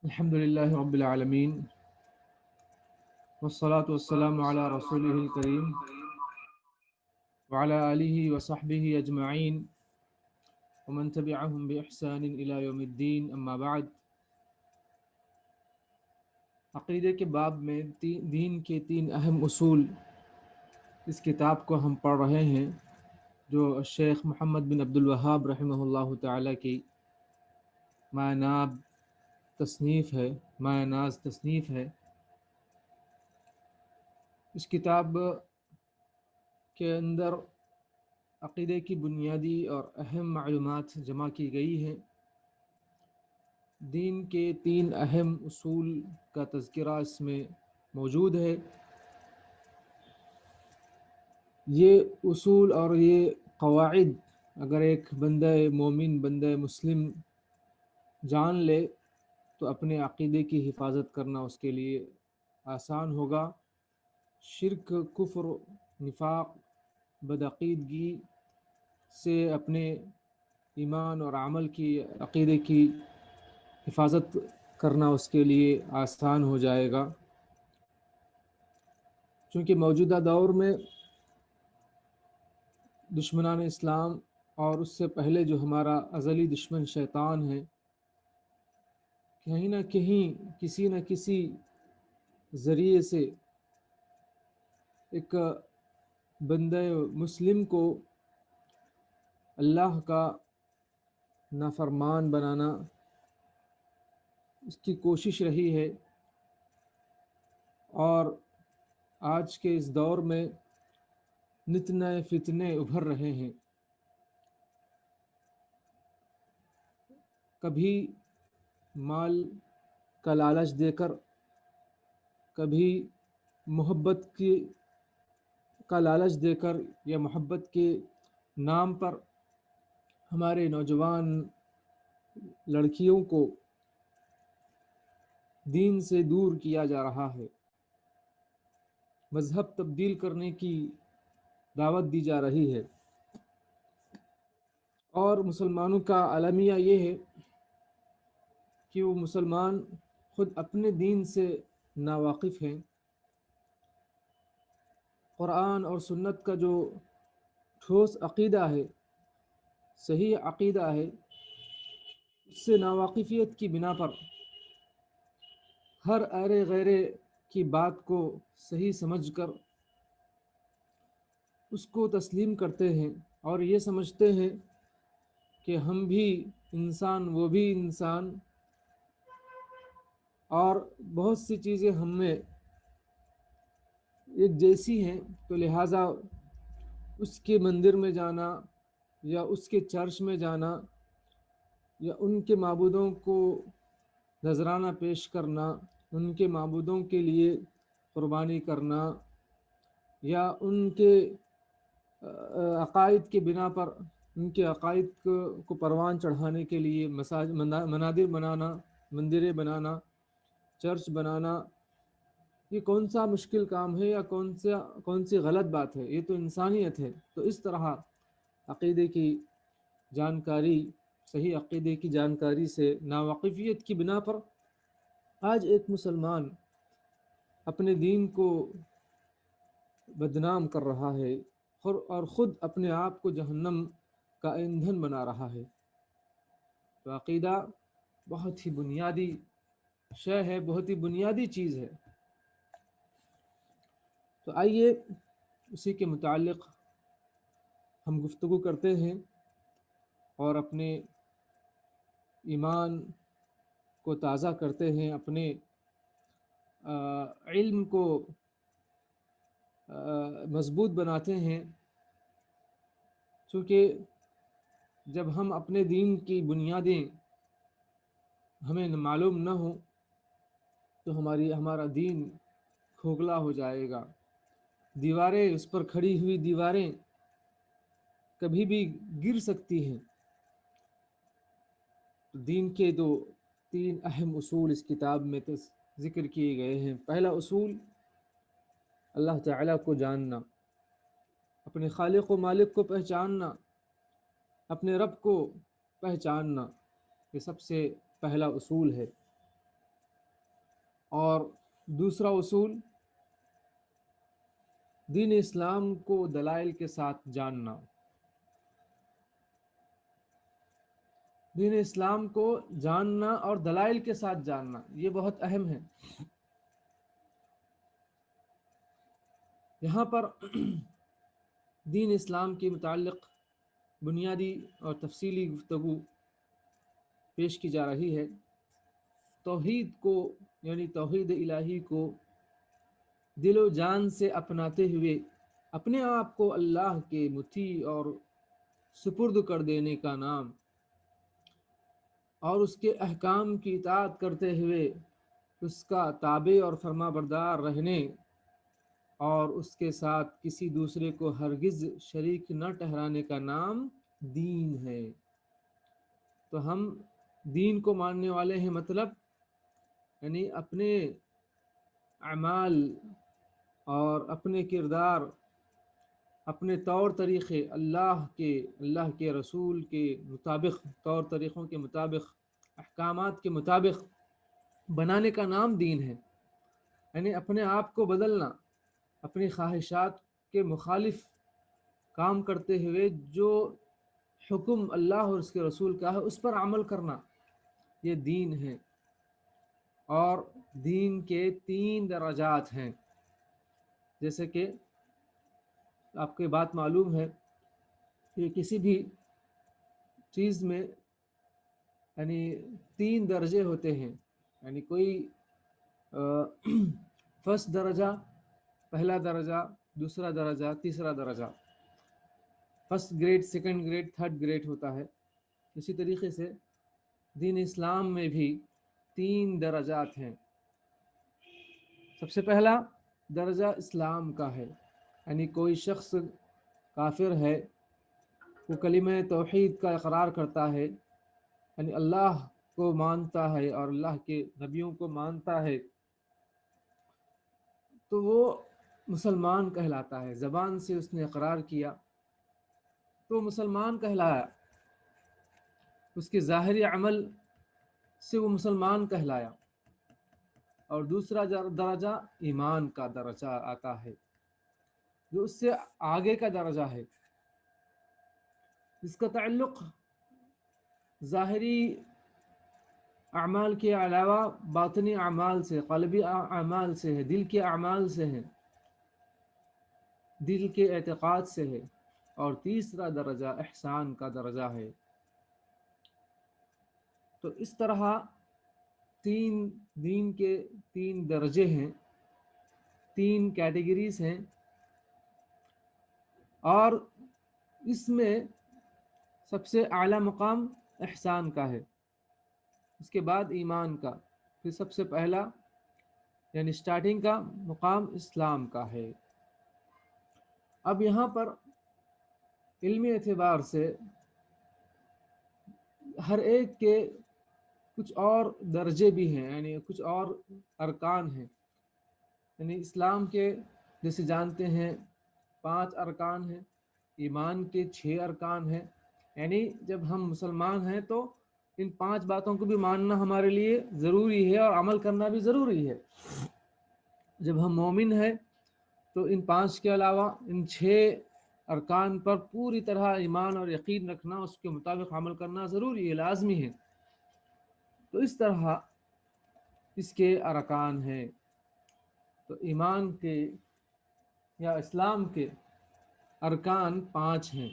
الحمد لله رب العالمين والصلاة والسلام على رسوله الكريم وعلى آله وصحبه أجمعين ومن تبعهم بإحسان إلى يوم الدين أما بعد. عقیدے کے باب میں دین کے تین اہم اصول اس کتاب کو ہم پڑھ رہے ہیں جو شیخ محمد بن عبد الوہاب رحمہ اللہ تعالی کی ماء ناز تصنیف ہے. اس کتاب کے اندر عقیدے کی بنیادی اور اہم معلومات جمع کی گئی ہیں. دین کے تین اہم اصول کا تذکرہ اس میں موجود ہے. یہ اصول اور یہ قواعد اگر ایک بندہ مومن بندہ مسلم جان لے تو اپنے عقیدے کی حفاظت کرنا اس کے لیے آسان ہوگا. شرک، کفر، نفاق، بدعقیدگی سے اپنے ایمان اور عمل کی عقیدے کی حفاظت کرنا اس کے لیے آسان ہو جائے گا. چونکہ موجودہ دور میں دشمنان اسلام اور اس سے پہلے جو ہمارا ازلی دشمن شیطان ہے، کہیں نہ کہیں کسی نہ کسی ذریعے سے ایک بندہ مسلم کو اللہ کا نافرمان بنانا اس کی کوشش رہی ہے. اور آج کے اس دور میں نت نئے فتنے ابھر رہے ہیں. کبھی مال کا لالچ دے کر، کبھی محبت کا لالچ دے کر یا محبت کے نام پر ہمارے نوجوان لڑکیوں کو دین سے دور کیا جا رہا ہے. مذہب تبدیل کرنے کی دعوت دی جا رہی ہے. اور مسلمانوں کا المیہ یہ ہے کہ وہ مسلمان خود اپنے دین سے ناواقف ہیں. قرآن اور سنت کا جو ٹھوس عقیدہ ہے، صحیح عقیدہ ہے، اس سے ناواقفیت کی بنا پر ہر ارے غیرے کی بات کو صحیح سمجھ کر اس کو تسلیم کرتے ہیں اور یہ سمجھتے ہیں کہ ہم بھی انسان وہ بھی انسان، اور بہت سی چیزیں ہم میں ایک جیسی ہیں، تو لہٰذا اس کے مندر میں جانا یا اس کے چرچ میں جانا یا ان کے معبودوں کو نذرانہ پیش کرنا، ان کے معبودوں کے لیے قربانی کرنا یا ان کے عقائد کے بنا پر ان کے عقائد کو پروان چڑھانے کے لیے منادر بنانا، مندریں بنانا، چرچ بنانا، یہ کون سا مشکل کام ہے یا کون سی غلط بات ہے؟ یہ تو انسانیت ہے. تو اس طرح عقیدے کی جانکاری، صحیح عقیدے کی جانکاری سے ناواقفیت کی بنا پر آج ایک مسلمان اپنے دین کو بدنام کر رہا ہے اور خود اپنے آپ کو جہنم کا ایندھن بنا رہا ہے. تو عقیدہ بہت ہی بنیادی شے ہے، بہت ہی بنیادی چیز ہے. تو آئیے اسی کے متعلق ہم گفتگو کرتے ہیں اور اپنے ایمان کو تازہ کرتے ہیں، اپنے علم کو مضبوط بناتے ہیں. چونکہ جب ہم اپنے دین کی بنیادیں ہمیں معلوم نہ ہوں تو ہمارا دین کھوکھلا ہو جائے گا. دیواریں، اس پر کھڑی ہوئی دیواریں کبھی بھی گر سکتی ہیں. دین کے دو تین اہم اصول اس کتاب میں ذکر کیے گئے ہیں. پہلا اصول اللہ تعالیٰ کو جاننا، اپنے خالق و مالک کو پہچاننا، اپنے رب کو پہچاننا، یہ سب سے پہلا اصول ہے. اور دوسرا اصول دین اسلام کو دلائل کے ساتھ جاننا. دین اسلام کو جاننا اور دلائل کے ساتھ جاننا یہ بہت اہم ہے. یہاں پر دین اسلام کے متعلق بنیادی اور تفصیلی گفتگو پیش کی جا رہی ہے. توحید کو یعنی توحید الہی کو دل و جان سے اپناتے ہوئے اپنے آپ کو اللہ کے مطیع اور سپرد کر دینے کا نام، اور اس کے احکام کی اطاعت کرتے ہوئے اس کا تابع اور فرما بردار رہنے اور اس کے ساتھ کسی دوسرے کو ہرگز شریک نہ ٹھہرانے کا نام دین ہے. تو ہم دین کو ماننے والے ہیں، مطلب یعنی اپنے اعمال اور اپنے کردار، اپنے طور طریقے اللہ کے رسول کے مطابق، طور طریقوں کے مطابق، احکامات کے مطابق بنانے کا نام دین ہے. یعنی اپنے آپ کو بدلنا، اپنی خواہشات کے مخالف کام کرتے ہوئے جو حکم اللہ اور اس کے رسول کا ہے اس پر عمل کرنا، یہ دین ہے. اور دین کے 3 درجات ہیں. جیسے کہ آپ کو بات معلوم ہے کہ کسی بھی چیز میں یعنی 3 درجے ہوتے ہیں. یعنی کوئی فرسٹ درجہ، پہلا درجہ، دوسرا درجہ، تیسرا درجہ، first grade, second grade, third grade ہوتا ہے. اسی طریقے سے دین اسلام میں بھی 3 درجات ہیں. سب سے پہلا درجہ اسلام کا ہے، یعنی کوئی شخص کافر ہے، وہ کلمہ توحید کا اقرار کرتا ہے، یعنی اللہ کو مانتا ہے اور اللہ کے نبیوں کو مانتا ہے، تو وہ مسلمان کہلاتا ہے. زبان سے اس نے اقرار کیا تو مسلمان کہلایا، اس کے ظاہری عمل سے وہ مسلمان کہلایا. اور دوسرا درجہ ایمان کا درجہ آتا ہے، جو اس سے آگے کا درجہ ہے، جس کا تعلق ظاہری اعمال کے علاوہ باطنی اعمال سے، قلبی اعمال سے ہے، دل کے اعمال سے ہے، دل کے اعتقاد سے ہے. اور تیسرا درجہ احسان کا درجہ ہے. تو اس طرح دین کے 3 درجے ہیں، 3 کیٹیگریز ہیں. اور اس میں سب سے اعلیٰ مقام احسان کا ہے، اس کے بعد ایمان کا، پھر سب سے پہلا یعنی سٹارٹنگ کا مقام اسلام کا ہے. اب یہاں پر علمی اعتبار سے ہر ایک کے کچھ اور درجے بھی ہیں، یعنی کچھ اور ارکان ہیں. یعنی اسلام کے جیسے جانتے ہیں 5 ارکان ہیں، ایمان کے 6 ارکان ہیں. یعنی جب ہم مسلمان ہیں تو ان 5 باتوں کو بھی ماننا ہمارے لیے ضروری ہے اور عمل کرنا بھی ضروری ہے. جب ہم مومن ہیں تو ان 5 کے علاوہ ان 6 ارکان پر پوری طرح ایمان اور یقین رکھنا، اس کے مطابق عمل کرنا ضروری ہے، لازمی ہے. تو اس طرح اس کے ارکان ہیں. تو ایمان کے یا اسلام کے ارکان 5 ہیں.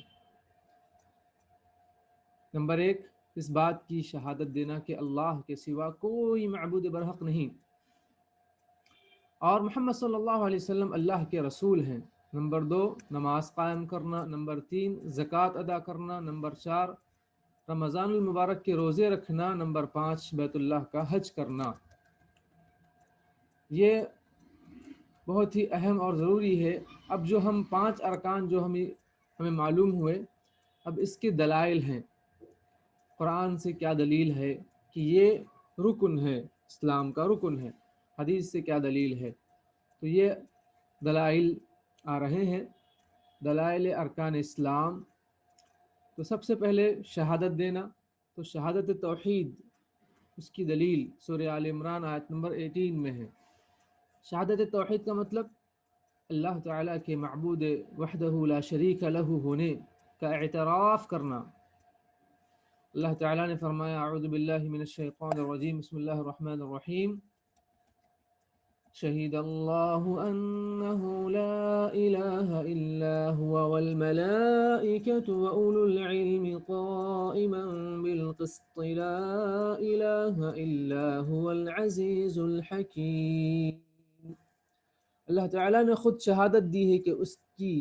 نمبر 1، اس بات کی شہادت دینا کہ اللہ کے سوا کوئی معبود برحق نہیں اور محمد صلی اللہ علیہ وسلم اللہ کے رسول ہیں. نمبر 2، نماز قائم کرنا. نمبر 3، زکوٰۃ ادا کرنا. نمبر 4، رمضان المبارک کے روزے رکھنا. نمبر 5، بیت اللہ کا حج کرنا. یہ بہت ہی اہم اور ضروری ہے. اب جو ہم 5 ارکان جو ہمیں معلوم ہوئے، اب اس کے دلائل ہیں. قرآن سے کیا دلیل ہے کہ یہ رکن ہے، اسلام کا رکن ہے؟ حدیث سے کیا دلیل ہے؟ تو یہ دلائل آ رہے ہیں، دلائل ارکان اسلام. تو سب سے پہلے شہادت دینا. تو شہادت توحید اس کی دلیل سورہ آل عمران آیت نمبر 18 میں ہے۔ شہادت توحید کا مطلب اللہ تعالیٰ کے معبود وحدہ لا شریک لہ ہونے کا اعتراف کرنا۔ اللہ تعالیٰ نے فرمایا اعوذ باللہ من الشیطان الرجیم بسم اللہ الرحمن الرحیم شہید اللہ انہ لا الہ الا هو والملائکۃ واولو العلم قائما بالقسط لا الہ الا هو العزیز الحکیم۔ اللہ تعالیٰ نے خود شہادت دی ہے کہ اس کی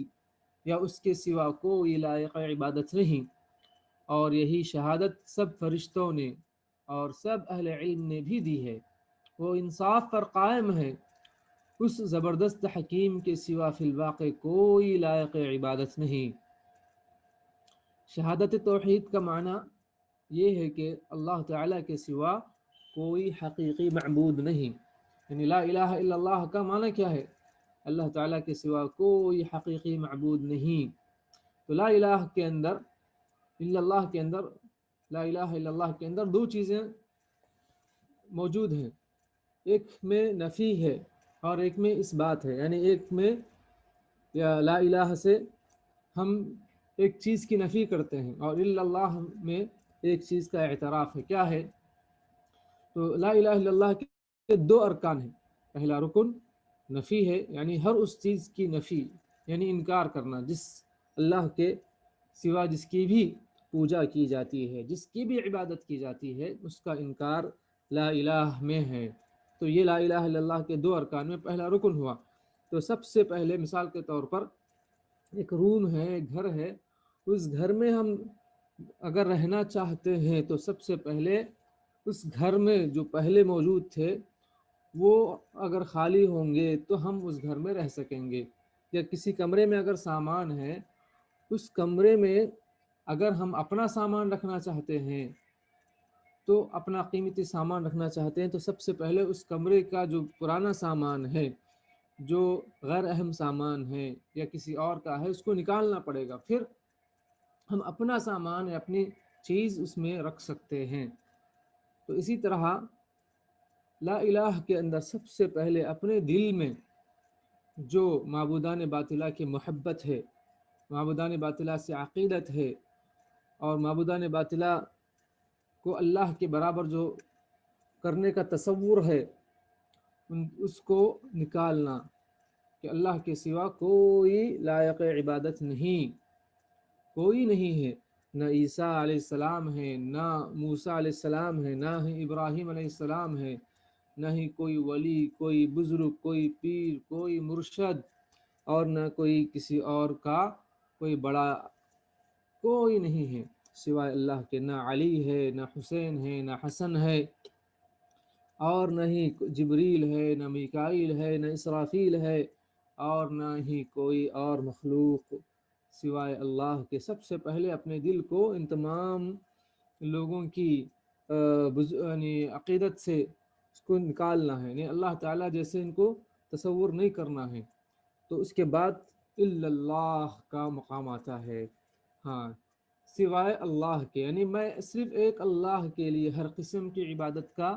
یا اس کے سوا کوئی لائق عبادت نہیں، اور یہی شہادت سب فرشتوں نے اور سب اہل علم نے بھی دی ہے۔ وہ انصاف پر قائم ہے، اس زبردست حکیم کے سوا فی الواقع کوئی لائق عبادت نہیں۔ شہادت توحید کا معنی یہ ہے کہ اللہ تعالیٰ کے سوا کوئی حقیقی معبود نہیں، یعنی لا الہ الا اللہ کا معنی کیا ہے؟ اللہ تعالیٰ کے سوا کوئی حقیقی معبود نہیں۔ تو لا الہ کے اندر الا اللہ کے اندر لا الہ الا اللہ کے اندر دو چیزیں موجود ہیں، ایک میں نفی ہے اور ایک میں اس بات ہے، یعنی ایک میں یا لا الہ سے ہم ایک چیز کی نفی کرتے ہیں اور الا اللہ میں ایک چیز کا اعتراف ہے۔ کیا ہے؟ تو لا الہ الا اللہ کے دو ارکان ہیں۔ پہلا رکن نفی ہے، یعنی ہر اس چیز کی نفی، یعنی انکار کرنا جس اللہ کے سوا جس کی بھی پوجا کی جاتی ہے، جس کی بھی عبادت کی جاتی ہے، اس کا انکار لا الہ میں ہے۔ تو یہ لا الہ الا اللہ کے دو ارکان میں پہلا رکن ہوا۔ تو سب سے پہلے مثال کے طور پر ایک روم ہے، ایک گھر ہے، اس گھر میں ہم اگر رہنا چاہتے ہیں تو سب سے پہلے اس گھر میں جو پہلے موجود تھے وہ اگر خالی ہوں گے تو ہم اس گھر میں رہ سکیں گے۔ یا کسی کمرے میں اگر سامان ہے، اس کمرے میں اگر ہم اپنا سامان رکھنا چاہتے ہیں تو اپنا قیمتی سامان رکھنا چاہتے ہیں تو سب سے پہلے اس کمرے کا جو پرانا سامان ہے، جو غیر اہم سامان ہے یا کسی اور کا ہے، اس کو نکالنا پڑے گا، پھر ہم اپنا سامان یا اپنی چیز اس میں رکھ سکتے ہیں۔ تو اسی طرح لا الہ کے اندر سب سے پہلے اپنے دل میں جو معبودان باطلہ کی محبت ہے، معبودان باطلہ سے عقیدت ہے، اور معبودان باطلہ کو اللہ کے برابر جو کرنے کا تصور ہے، اس کو نکالنا کہ اللہ کے سوا کوئی لائق عبادت نہیں، کوئی نہیں ہے۔ نہ عیسیٰ علیہ السلام ہے، نہ موسیٰ علیہ السلام ہے، نہ ہی ابراہیم علیہ السلام ہے، نہ ہی کوئی ولی، کوئی بزرگ، کوئی پیر، کوئی مرشد، اور نہ کوئی کسی اور کا کوئی بڑا، کوئی نہیں ہے سوائے اللہ کے۔ نہ علی ہے، نہ حسین ہے، نہ حسن ہے، اور نہ ہی جبریل ہے، نہ میکائیل ہے، نہ اسرافیل ہے، اور نہ ہی کوئی اور مخلوق سوائے اللہ کے۔ سب سے پہلے اپنے دل کو ان تمام لوگوں کی یعنی عقیدت سے اس کو نکالنا ہے، یعنی اللہ تعالیٰ جیسے ان کو تصور نہیں کرنا ہے۔ تو اس کے بعد الا اللہ کا مقام آتا ہے، ہاں، سوائے اللہ کے، یعنی میں صرف ایک اللہ کے لیے ہر قسم کی عبادت کا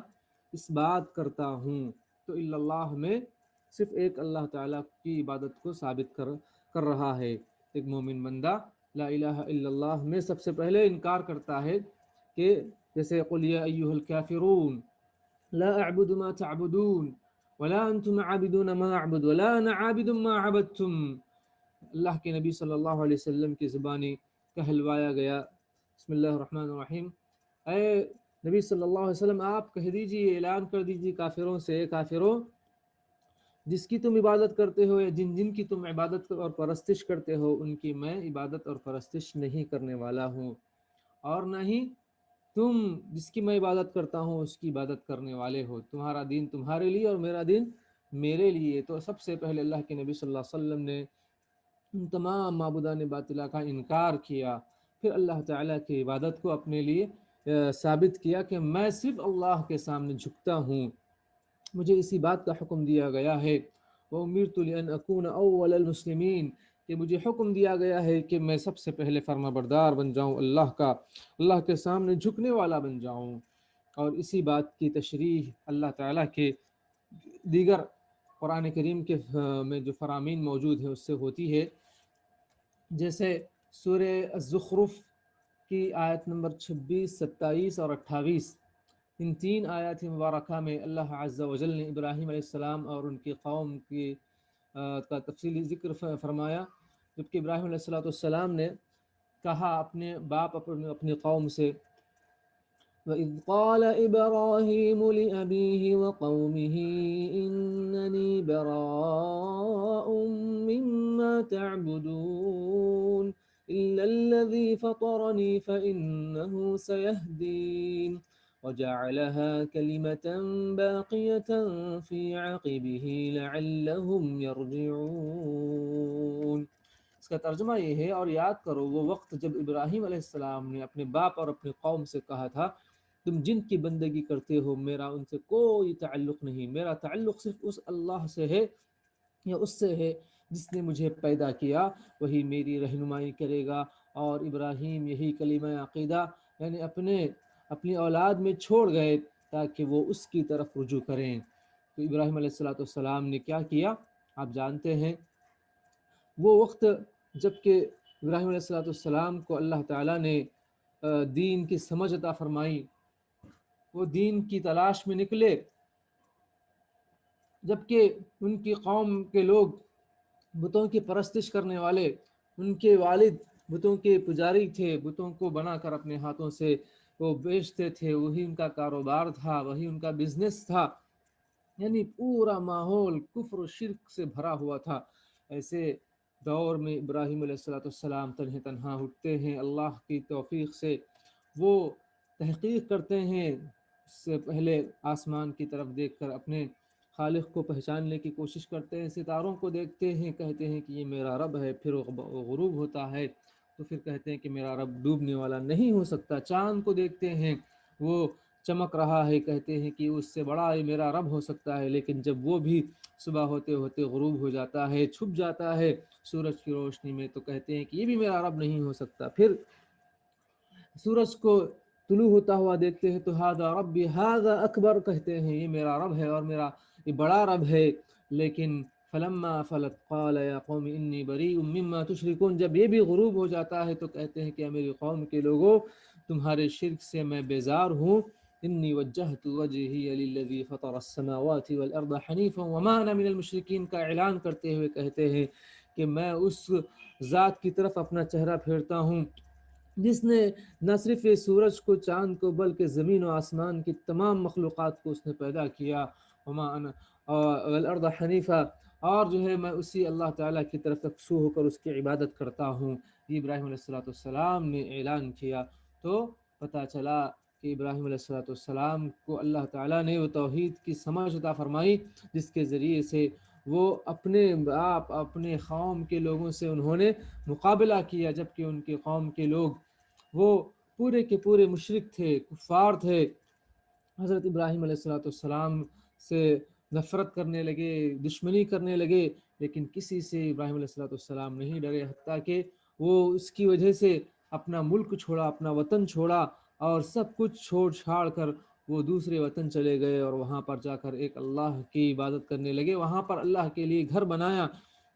اس بات کرتا ہوں۔ تو الا اللہ میں صرف ایک اللہ تعالیٰ کی عبادت کو ثابت کر رہا ہے۔ ایک مومن بندہ لا الہ الا اللہ میں سب سے پہلے انکار کرتا ہے کہ جیسے قل یا ایھا الکافرون لا اعبد ما تعبدون ولا انتم عابدون ما اعبد ولا انا عابد ما عبدتم۔ اللہ کے نبی صلی اللہ علیہ وسلم کی زبانی کہلوایا گیا، بسم اللہ الرحمن الرحیم، اے نبی صلی اللہ علیہ وسلم آپ کہہ دیجئے، اعلان کر دیجئے کافروں سے، کافروں، جس کی تم عبادت کرتے ہو یا جن کی تم عبادت اور پرستش کرتے ہو، ان کی میں عبادت اور پرستش نہیں کرنے والا ہوں، اور نہ ہی تم جس کی میں عبادت کرتا ہوں اس کی عبادت کرنے والے ہو۔ تمہارا دین تمہارے لیے اور میرا دین میرے لیے۔ تو سب سے پہلے اللہ کے نبی صلی اللہ علیہ وسلم نے ان تمام معبودان باطلہ کا انکار کیا، پھر اللہ تعالیٰ کی عبادت کو اپنے لیے ثابت کیا کہ میں صرف اللہ کے سامنے جھکتا ہوں، مجھے اسی بات کا حکم دیا گیا ہے، وَأُمِرْتُ لِأَنْ أَكُونَ أَوَّلَ الْمُسْلِمِينَ، کہ مجھے حکم دیا گیا ہے کہ میں سب سے پہلے فرما بردار بن جاؤں اللہ کا، اللہ کے سامنے جھکنے والا بن جاؤں۔ اور اسی بات کی تشریح اللہ تعالیٰ کے دیگر قرآن کریم کے میں جو فرامین موجود ہیں اس سے ہوتی ہے، جیسے سورہ الزخرف کی آیت نمبر 26، 27 اور 28، ان تین آیات مبارکہ میں اللہ عز و جل نے ابراہیم علیہ السلام اور ان کی قوم کی کا تفصیلی ذکر فرمایا، جبکہ ابراہیم علیہ السلام نے کہا اپنے باپ اپنی قوم سے، وَإِذْ قَالَ إِبْرَاهِيمُ لِأَبِيهِ وَقَوْمِهِ إِنَّنِي بَرَاءٌ مِّمَّا تَعْبُدُونَ إِلَّا الَّذِي فَطَرَنِي فَإِنَّهُ سَيَهْدِينِ وَجَعَلَهَا كَلِمَةً بَاقِيَةً فِي عَقِبِهِ لَعَلَّهُمْ يَرْجِعُونَ۔ اس کا ترجمہ یہ ہے، اور یاد کرو وہ وقت جب ابراہیم علیہ السلام نے اپنے باپ اور اپنی قوم سے کہا تھا، تم جن کی بندگی کرتے ہو میرا ان سے کوئی تعلق نہیں، میرا تعلق صرف اس اللہ سے ہے یا اس سے ہے جس نے مجھے پیدا کیا، وہی میری رہنمائی کرے گا۔ اور ابراہیم یہی کلمہ عقیدہ یعنی اپنی اولاد میں چھوڑ گئے تاکہ وہ اس کی طرف رجوع کریں۔ تو ابراہیم علیہ السلام نے کیا کیا آپ جانتے ہیں، وہ وقت جب کہ ابراہیم علیہ السلام کو اللہ تعالیٰ نے دین کی سمجھ عطا فرمائی، وہ دین کی تلاش میں نکلے، جبکہ ان کی قوم کے لوگ بتوں کی پرستش کرنے والے، ان کے والد بتوں کے پجاری تھے، بتوں کو بنا کر اپنے ہاتھوں سے وہ بیچتے تھے، وہی ان کا کاروبار تھا، وہی ان کا بزنس تھا، یعنی پورا ماحول کفر و شرک سے بھرا ہوا تھا۔ ایسے دور میں ابراہیم علیہ السلام تنہا اٹھتے ہیں، اللہ کی توفیق سے وہ تحقیق کرتے ہیں، اس سے پہلے آسمان کی طرف دیکھ کر اپنے خالق کو پہچاننے کی کوشش کرتے ہیں، ستاروں کو دیکھتے ہیں، کہتے ہیں کہ یہ میرا رب ہے، پھر وہ غروب ہوتا ہے تو پھر کہتے ہیں کہ میرا رب ڈوبنے والا نہیں ہو سکتا، چاند کو دیکھتے ہیں وہ چمک رہا ہے، کہتے ہیں کہ اس سے بڑا میرا رب ہو سکتا ہے، لیکن جب وہ بھی صبح ہوتے ہوتے غروب ہو جاتا ہے، چھپ جاتا ہے سورج کی روشنی میں، تو کہتے ہیں کہ یہ بھی میرا رب نہیں ہو سکتا۔ پھر سورج کو طلوع ہوتا ہوا دیکھتے ہیں تو ھذا ربی ھذا اکبر، کہتے ہیں یہ میرا رب ہے اور میرا یہ بڑا رب ہے، لیکن فلما افلت قال یا قوم انی بریء مما تشرکون، جب یہ بھی غروب ہو جاتا ہے تو کہتے ہیں کہ میری قوم کے لوگوں تمہارے شرک سے میں بیزار ہوں، انی وجہت وجہی للذی فطر السماوات والارض حنیفا وما انا من المشرکین کا اعلان کرتے ہوئے کہتے ہیں کہ میں اس ذات کی طرف اپنا چہرہ پھیرتا ہوں جس نے نہ صرف یہ سورج کو، چاند کو، بلکہ زمین و آسمان کی تمام مخلوقات کو اس نے پیدا کیا، وما انا والارض حنیفا، اور جو ہے میں اسی اللہ تعالیٰ کی طرف یکسو ہو کر اس کی عبادت کرتا ہوں۔ یہ ابراہیم علیہ السلام نے اعلان کیا، تو پتہ چلا کہ ابراہیم علیہ السلام کو اللہ تعالیٰ نے وہ توحید کی سمجھ عطا فرمائی جس کے ذریعے سے وہ اپنے آپ اپنے قوم کے لوگوں سے انہوں نے مقابلہ کیا، جبکہ ان کے قوم کے لوگ وہ پورے کے پورے مشرک تھے، کفار تھے، حضرت ابراہیم علیہ السلام سے نفرت کرنے لگے، دشمنی کرنے لگے، لیکن کسی سے ابراہیم علیہ السلام نہیں ڈرے، حتیٰ کہ وہ اس کی وجہ سے اپنا ملک چھوڑا، اپنا وطن چھوڑا، اور سب کچھ چھوڑ چھاڑ کر وہ دوسرے وطن چلے گئے اور وہاں پر جا کر ایک اللہ کی عبادت کرنے لگے، وہاں پر اللہ کے لیے گھر بنایا،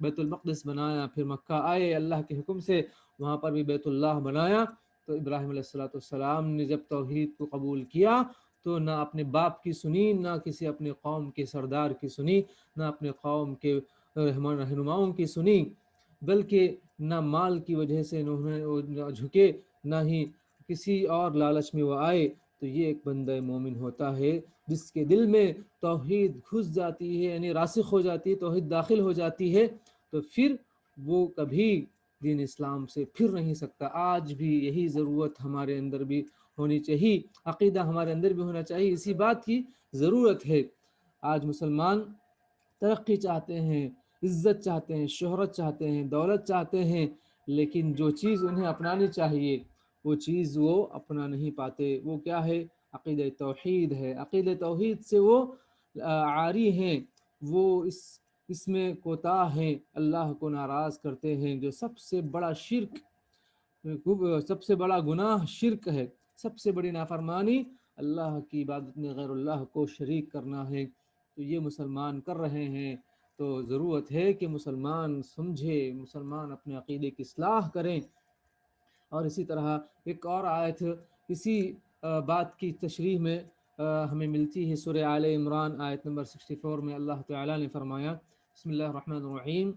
بیت المقدس بنایا، پھر مکہ آئے اللہ کے حکم سے، وہاں پر بھی بیت اللہ بنایا۔ تو ابراہیم علیہ السلام نے جب توحید کو قبول کیا تو نہ اپنے باپ کی سنی، نہ کسی اپنے قوم کے سردار کی سنی، نہ اپنے قوم کے رہنماؤں کی سنی، بلکہ نہ مال کی وجہ سے انہوں جھکے، نہ ہی کسی اور لالچ میں وہ آئے۔ تو یہ ایک بندہ مومن ہوتا ہے جس کے دل میں توحید گھس جاتی ہے، یعنی راسخ ہو جاتی ہے، توحید داخل ہو جاتی ہے، تو پھر وہ کبھی دین اسلام سے پھر نہیں سکتا۔ آج بھی یہی ضرورت ہمارے اندر بھی ہونی چاہیے، عقیدہ ہمارے اندر بھی ہونا چاہیے، اسی بات کی ضرورت ہے۔ آج مسلمان ترقی چاہتے ہیں، عزت چاہتے ہیں، شہرت چاہتے ہیں، دولت چاہتے ہیں، لیکن جو چیز انہیں اپنانی چاہیے وہ چیز وہ اپنا نہیں پاتے۔ وہ کیا ہے؟ عقیدہ توحید ہے۔ عقیدہ توحید سے وہ عاری ہیں، وہ اس میں کوتاہ ہیں، اللہ کو ناراض کرتے ہیں، جو سب سے بڑا شرک، سب سے بڑا گناہ شرک ہے، سب سے بڑی نافرمانی اللہ کی عبادت میں غیر اللہ کو شریک کرنا ہے، تو یہ مسلمان کر رہے ہیں۔ تو ضرورت ہے کہ مسلمان سمجھے، مسلمان اپنے عقیدے کی اصلاح کریں۔ اور اسی طرح ایک اور آیت اسی بات کی تشریح میں ہمیں ملتی ہے، سورہ آل عمران آیت نمبر 64 میں اللہ تعالیٰ نے فرمایا، بسم اللہ الرحمن الرحیم،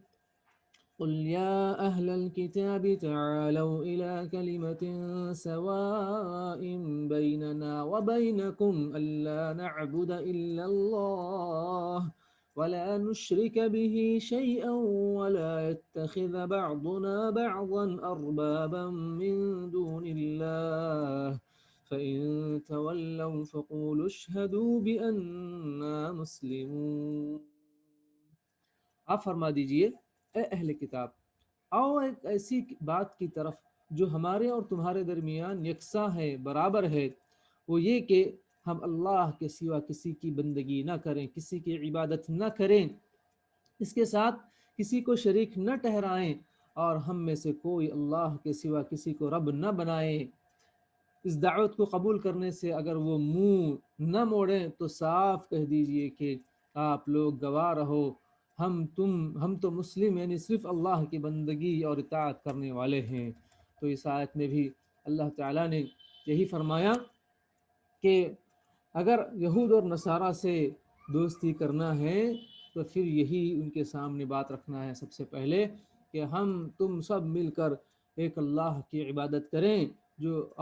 قل يا أهل الكتاب تعالوا إلى كلمة سواء بيننا وبينكم ألا نعبد إلا الله ولا نشرك به شيئا ولا يتخذ بعضنا بعضا أربابا من دون الله فإن تولوا فقولوا اشهدوا بأننا مسلمون۔ آپ فرما دیجئے، اے اہل کتاب، آؤ ایک ایسی بات کی طرف جو ہمارے اور تمہارے درمیان یکساں ہے، برابر ہے، وہ یہ کہ ہم اللہ کے سوا کسی کی بندگی نہ کریں، کسی کی عبادت نہ کریں، اس کے ساتھ کسی کو شریک نہ ٹھہرائیں، اور ہم میں سے کوئی اللہ کے سوا کسی کو رب نہ بنائے۔ اس دعوت کو قبول کرنے سے اگر وہ منہ نہ موڑیں تو صاف کہہ دیجئے کہ آپ لوگ گواہ رہو، ہم تو مسلم، یعنی صرف اللہ کی بندگی اور اطاعت کرنے والے ہیں۔ تو اس آیت میں بھی اللہ تعالیٰ نے یہی فرمایا کہ اگر یہود اور نصارہ سے دوستی کرنا ہے تو پھر یہی ان کے سامنے بات رکھنا ہے سب سے پہلے، کہ ہم تم سب مل کر ایک اللہ کی عبادت کریں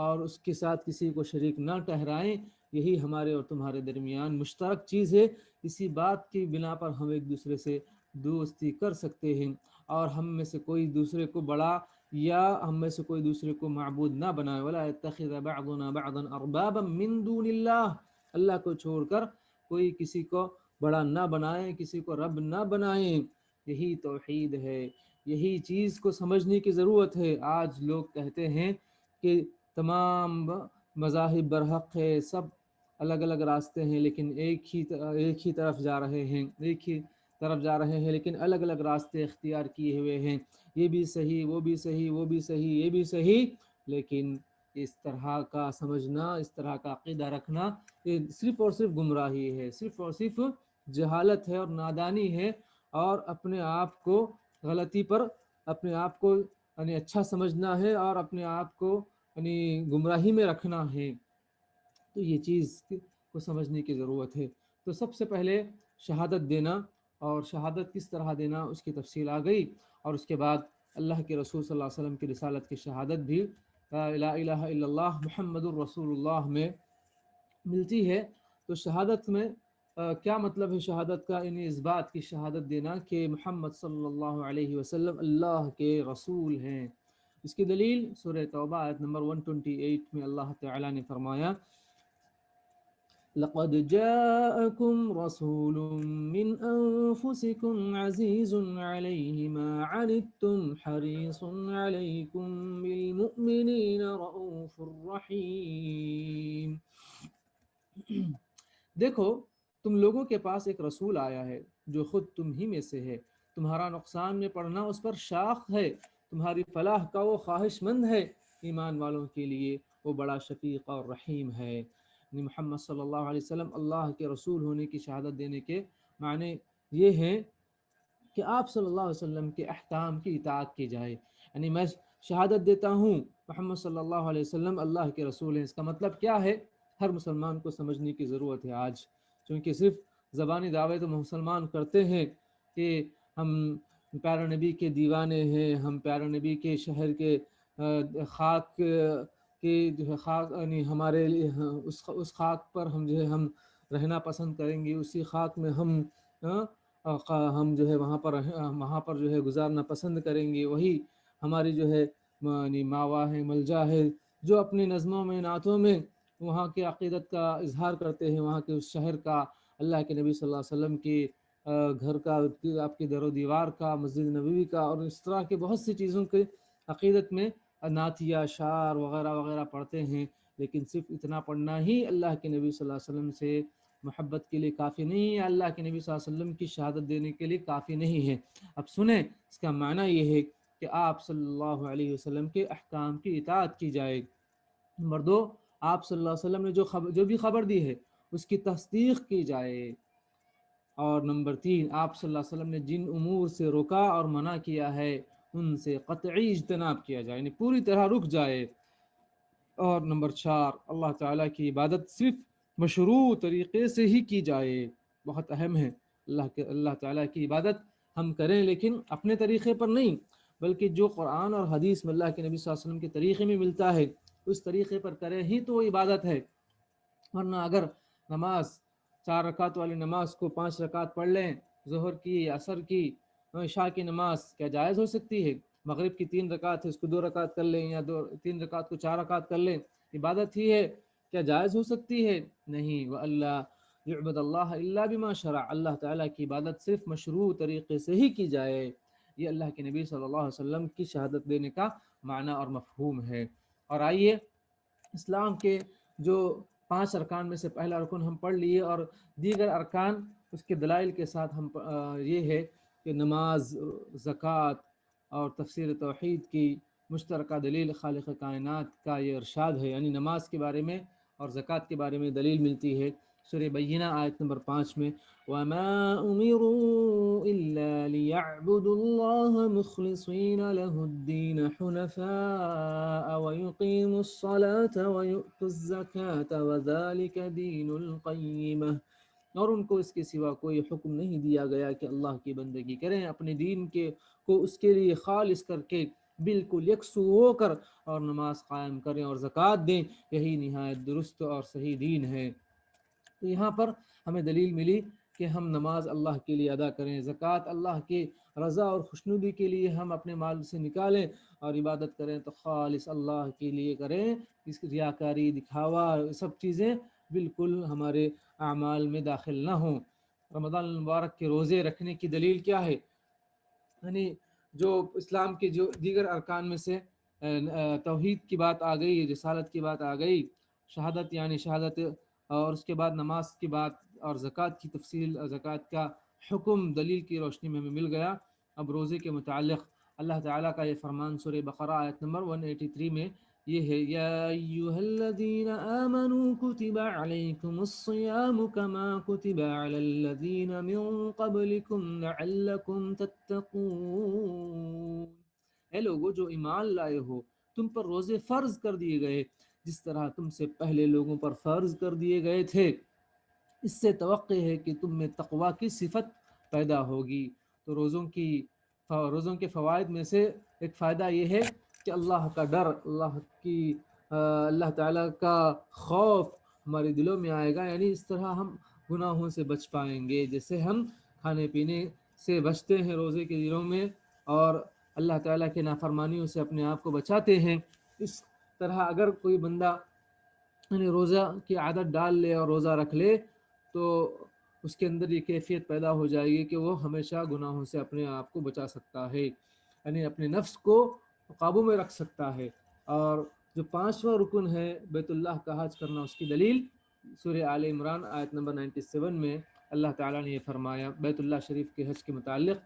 اور اس کے ساتھ کسی کو شریک نہ ٹھہرائیں، یہی ہمارے اور تمہارے درمیان مشترک چیز ہے۔ اسی بات کی بنا پر ہم ایک دوسرے سے دوستی کر سکتے ہیں، اور ہم میں سے کوئی دوسرے کو بڑا یا ہم میں سے کوئی دوسرے کو معبود نہ بنائے۔ ولا يتخذ بعضنا بعضا اربابا من دون اللہ، اللہ کو چھوڑ کر کوئی کسی کو بڑا نہ بنائے، کسی کو رب نہ بنائے۔ یہی توحید ہے، یہی چیز کو سمجھنے کی ضرورت ہے۔ آج لوگ کہتے ہیں کہ تمام مذاہب برحق ہے، سب الگ الگ راستے ہیں، لیکن ایک ہی طرف جا رہے ہیں، لیکن الگ الگ راستے اختیار کیے ہوئے ہیں، یہ بھی صحیح، وہ بھی صحیح، وہ بھی صحیح، یہ بھی صحیح، لیکن اس طرح کا سمجھنا، اس طرح کا عقیدہ رکھنا، یہ صرف اور صرف گمراہی ہے، صرف اور صرف جہالت ہے اور نادانی ہے، اور اپنے آپ کو غلطی پر، اپنے آپ کو یعنی اچھا سمجھنا ہے اور اپنے آپ کو یعنی گمراہی میں رکھنا ہے۔ تو یہ چیز کو سمجھنے کی ضرورت ہے۔ تو سب سے پہلے شہادت دینا، اور شہادت کس طرح دینا اس کی تفصیل آ گئی، اور اس کے بعد اللہ کے رسول صلی اللہ علیہ وسلم کی رسالت کی شہادت بھی لا الہ الا اللہ محمد الرسول اللہ میں ملتی ہے۔ تو شہادت میں کیا مطلب ہے شہادت کا؟ یعنی اس بات کی شہادت دینا کہ محمد صلی اللہ علیہ وسلم اللہ کے رسول ہیں۔ اس کی دلیل سورہ توبہ آیت نمبر 128 میں اللہ تعالیٰ نے فرمایا، لقد جاءكم رسول من أنفسكم عزيز عليه ما عنتم حريص عليكم بالمؤمنين رؤوف رحيم۔ دیکھو، تم لوگوں کے پاس ایک رسول آیا ہے جو خود تم ہی میں سے ہے، تمہارا نقصان میں پڑنا اس پر شاق ہے، تمہاری فلاح کا وہ خواہش مند ہے، ایمان والوں کے لیے وہ بڑا شفیق اور رحیم ہے۔ یعنی محمد صلی اللہ علیہ وسلم اللہ کے رسول ہونے کی شہادت دینے کے معنی یہ ہیں کہ آپ صلی اللہ علیہ وسلم کے احکام کی اطاعت کی جائے۔ یعنی میں شہادت دیتا ہوں محمد صلی اللہ علیہ وسلم اللہ کے رسول ہیں، اس کا مطلب کیا ہے؟ ہر مسلمان کو سمجھنے کی ضرورت ہے آج، کیونکہ صرف زبانی دعوے تو مسلمان کرتے ہیں کہ ہم پیارے نبی کے دیوانے ہیں، ہم پیارے نبی کے شہر کے خاک کے جو ہے خاک، یعنی ہمارے لیے اس خاک پر ہم جو ہے ہم رہنا پسند کریں گے، اسی خاک میں ہم جو ہے وہاں پر جو ہے گزارنا پسند کریں گے، وہی ہماری جو ہے یعنی ماوا ہے، ملجا ہے، جو اپنی نظموں میں، نعتوں میں وہاں کے عقیدت کا اظہار کرتے ہیں، وہاں کے اس شہر کا، اللہ کے نبی صلی اللہ علیہ وسلم کے گھر کا، آپ کے در و دیوار کا، مسجد نبوی کا، اور اس طرح کے بہت سی چیزوں کے عقیدت میں نعتیہ، شعر وغیرہ وغیرہ پڑھتے ہیں، لیکن صرف اتنا پڑھنا ہی اللہ کے نبی صلی اللہ علیہ وسلم سے محبت کے لیے کافی نہیں ہے، اللہ کے نبی صلی اللہ علیہ وسلم کی شہادت دینے کے لیے کافی نہیں ہے۔ اب سنیں، اس کا معنی یہ ہے کہ آپ صلی اللہ علیہ وسلم کے احکام کی اطاعت کی جائے۔ نمبر 2، آپ صلی اللہ علیہ وسلم نے جو بھی خبر دی ہے اس کی تصدیق کی جائے۔ اور نمبر 3، آپ صلی اللہ علیہ وسلم نے جن امور سے روکا اور منع کیا ہے ان سے قطعی اجتناب کیا جائے، یعنی پوری طرح رک جائے۔ اور نمبر 4، اللہ تعالیٰ کی عبادت صرف مشروع طریقے سے ہی کی جائے۔ بہت اہم ہے، اللہ تعالیٰ کی عبادت ہم کریں لیکن اپنے طریقے پر نہیں، بلکہ جو قرآن اور حدیث میں اللہ کے نبی صلی اللہ علیہ وسلم کے طریقے میں ملتا ہے اس طریقے پر کریں ہی تو وہ عبادت ہے۔ ورنہ اگر نماز 4 رکعت والی نماز کو 5 رکعت پڑھ لیں، ظہر کی، عصر کی، عشاء کی نماز کیا جائز ہو سکتی ہے؟ مغرب کی 3 رکعت ہے اس کو 2 رکعت کر لیں، یا 3 رکعت کو 4 رکعت کر لیں، عبادت ہی ہے، کیا جائز ہو سکتی ہے؟ نہیں۔ وَأَلَّا يُعْبَدَ اللَّهَ إِلَّا بِمَا شَرَعَ، اللہ تعالیٰ کی عبادت صرف مشروع طریقے سے ہی کی جائے۔ یہ اللہ کے نبی صلی اللہ علیہ وسلم کی شہادت دینے کا معنی اور مفہوم ہے۔ اور آئیے اسلام کے جو 5 ارکان میں سے پہلا رکن ہم پڑھ لیے، اور دیگر ارکان اس کے دلائل کے ساتھ ہم یہ ہے کہ نماز، زکوٰۃ اور تفسیر توحید کی مشترکہ دلیل خالق کائنات کا یہ ارشاد ہے، یعنی نماز کے بارے میں اور زکوٰۃ کے بارے میں دلیل ملتی ہے سورہ بینہ آیت نمبر 5 میں، وَمَا أُمِرُوا إِلَّا لِيَعْبُدُوا اللَّهَ مُخْلِصِينَ لَهُ الدِّينَ حُنَفَاءَ وَيُقِيمُوا الصَّلَاةَ وَيُؤْتُوا الزَّكَاةَ وَذَلِكَ دِينُ الْقَيِّمَةِ، اور ان کو اس کے سوا کوئی حکم نہیں دیا گیا کہ اللہ کی بندگی کریں، اپنے دین کو اس کے لیے خالص کر کے بالکل یکسو ہو کر اور نماز قائم کریں اور زکوٰۃ دیں، یہی نہایت درست اور صحیح دین ہے۔ تو یہاں پر ہمیں دلیل ملی کہ ہم نماز اللہ کے لیے ادا کریں، زکوٰۃ اللہ کی رضا اور خوشنودی کے لیے ہم اپنے مال سے نکالیں، اور عبادت کریں تو خالص اللہ کے لیے کریں، اس کی ریاکاری، دکھاوا، سب چیزیں بالکل ہمارے اعمال میں داخل نہ ہوں۔ رمضان المبارک کے روزے رکھنے کی دلیل کیا ہے؟ یعنی جو اسلام کے جو دیگر ارکان میں سے توحید کی بات آ گئی، رسالت کی بات آ گئی، شہادت یعنی شہادت، اور اس کے بعد نماز کی بات اور زکوٰۃ کی تفصیل، زکوٰۃ کا حکم دلیل کی روشنی میں ہمیں مل گیا۔ اب روزے کے متعلق اللہ تعالیٰ کا یہ فرمان سورہ بقرہ آیت نمبر 183 میں یہ ہے، یا ایھا الذین آمنوا کتب علیکم الصیام کما کتب علی الذین من قبلکم لعلکم تتقون، اے لوگو جو ایمان لائے ہو، تم پر روزے فرض کر دیے گئے جس طرح تم سے پہلے لوگوں پر فرض کر دیے گئے تھے، اس سے توقع ہے کہ تم میں تقویٰ کی صفت پیدا ہوگی۔ تو روزوں کے فوائد میں سے ایک فائدہ یہ ہے کہ اللہ کا ڈر، اللہ تعالیٰ کا خوف ہمارے دلوں میں آئے گا، یعنی اس طرح ہم گناہوں سے بچ پائیں گے، جیسے ہم کھانے پینے سے بچتے ہیں روزے کے دنوں میں، اور اللہ تعالیٰ کے نافرمانیوں سے اپنے آپ کو بچاتے ہیں، اس طرح اگر کوئی بندہ یعنی روزہ کی عادت ڈال لے اور روزہ رکھ لے تو اس کے اندر یہ کیفیت پیدا ہو جائے گی کہ وہ ہمیشہ گناہوں سے اپنے آپ کو بچا سکتا ہے، یعنی اپنے نفس کو قابو میں رکھ سکتا ہے۔ اور جو 5واں رکن ہے بیت اللہ کا حج کرنا، اس کی دلیل سورہ آل عمران آیت نمبر 97 میں اللہ تعالیٰ نے یہ فرمایا بیت اللہ شریف کے حج کے متعلق،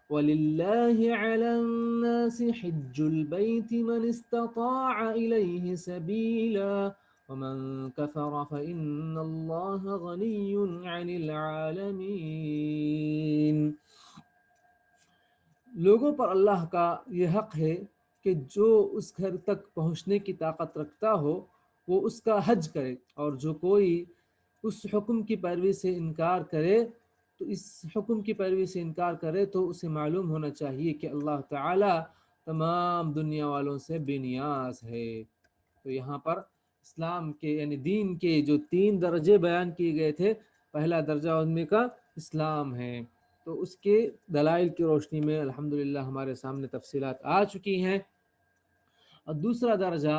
وَلِلَّهِ عَلَى النَّاسِ حِجُّ الْبَيْتِ مَنِ اسْتَطَاعَ إِلَيْهِ سَبِيلًا وَمَن كَفَرَ فَإِنَّ اللَّهَ غَنِيٌّ عَنِ الْعَالَمِينَ۔ لوگوں پر اللہ کا یہ حق ہے کہ جو اس گھر تک پہنچنے کی طاقت رکھتا ہو وہ اس کا حج کرے، اور جو کوئی اس حکم کی پیروی سے انکار کرے تو اسے معلوم ہونا چاہیے کہ اللہ تعالی تمام دنیا والوں سے بے نیاز ہے۔ تو یہاں پر اسلام کے یعنی دین کے جو 3 درجے بیان کیے گئے تھے، پہلا درجہ ان میں کا اسلام ہے، تو اس کے دلائل کی روشنی میں الحمدللہ ہمارے سامنے تفصیلات آ چکی ہیں۔ اور دوسرا درجہ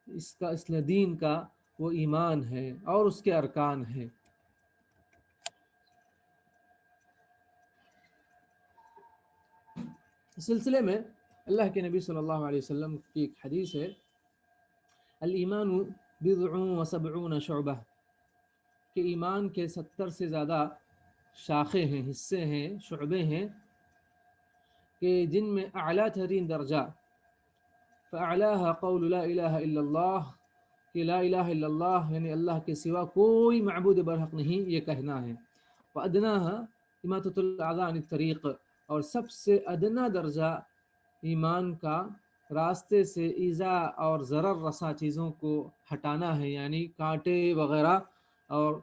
اس دین کا وہ ایمان ہے اور اس کے ارکان ہیں۔ اس سلسلے میں اللہ کے نبی صلی اللہ علیہ وسلم کی ایک حدیث ہے، الایمان بضع و سبعون شعبہ، کہ ایمان کے 70 سے زیادہ شاخیں ہیں، حصے ہیں، شعبے ہیں، کہ جن میں اعلیٰ ترین درجہ فاعلاها قول لا الہ الا اللہ کہ لا الہ الا اللہ یعنی اللہ کے سوا کوئی معبود برحق نہیں یہ کہنا ہے. وَأَدْنَاهَا إِمَاتَةُ الْأَذَى عَنِ الطَّرِيقِ، اور سب سے ادنا درجہ ایمان کا راستے سے ایذا اور ضرر رساں چیزوں کو ہٹانا ہے، یعنی کانٹے وغیرہ اور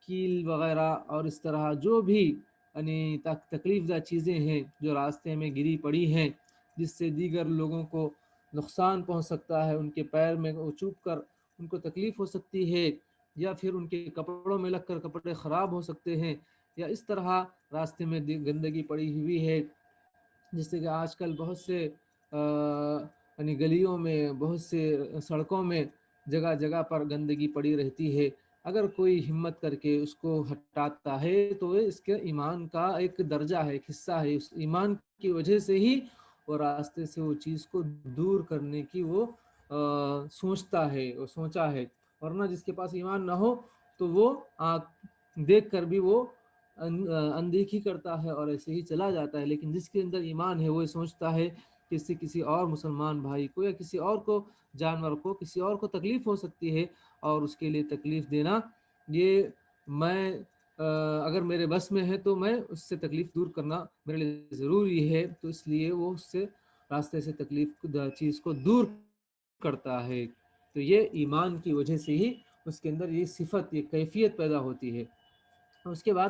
کیل وغیرہ اور اس طرح جو بھی یعنی تکلیف دہ چیزیں ہیں جو راستے میں گری پڑی ہیں جس سے دیگر لوگوں کو نقصان پہنچ سکتا ہے، ان کے پیر میں وہ چوب کر ان کو تکلیف ہو سکتی ہے، یا پھر ان کے کپڑوں میں لگ کر کپڑے خراب ہو سکتے ہیں، یا اس طرح راستے میں گندگی پڑی ہوئی ہے، جس سے کہ آج کل بہت سے یعنی گلیوں میں بہت سے سڑکوں میں جگہ جگہ پر گندگی پڑی رہتی ہے. اگر کوئی ہمت کر کے اس کو ہٹاتا ہے تو اس کے ایمان کا ایک درجہ ہے، ایک حصہ ہے، اس ایمان کی وجہ سے ہی وہ راستے سے وہ چیز کو دور کرنے کی وہ سوچتا ہے، وہ سوچا ہے. ورنہ جس کے پاس ایمان نہ ہو تو وہ دیکھ کر بھی وہ اندیکھی کرتا ہے اور ایسے ہی چلا جاتا ہے. لیکن جس کے اندر ایمان ہے وہ سوچتا ہے کہ اس سے کسی اور مسلمان بھائی کو یا کسی اور کو، جانور کو، کسی اور کو تکلیف ہو سکتی ہے، اور اس کے لیے تکلیف دینا یہ میں اگر میرے بس میں ہے تو میں اس سے تکلیف دور کرنا میرے لیے ضروری ہے، تو اس لیے وہ اس سے راستے سے تکلیف چیز کو دور کرتا ہے. تو یہ ایمان کی وجہ سے ہی اس کے اندر یہ صفت، یہ کیفیت پیدا ہوتی ہے. اس کے بعد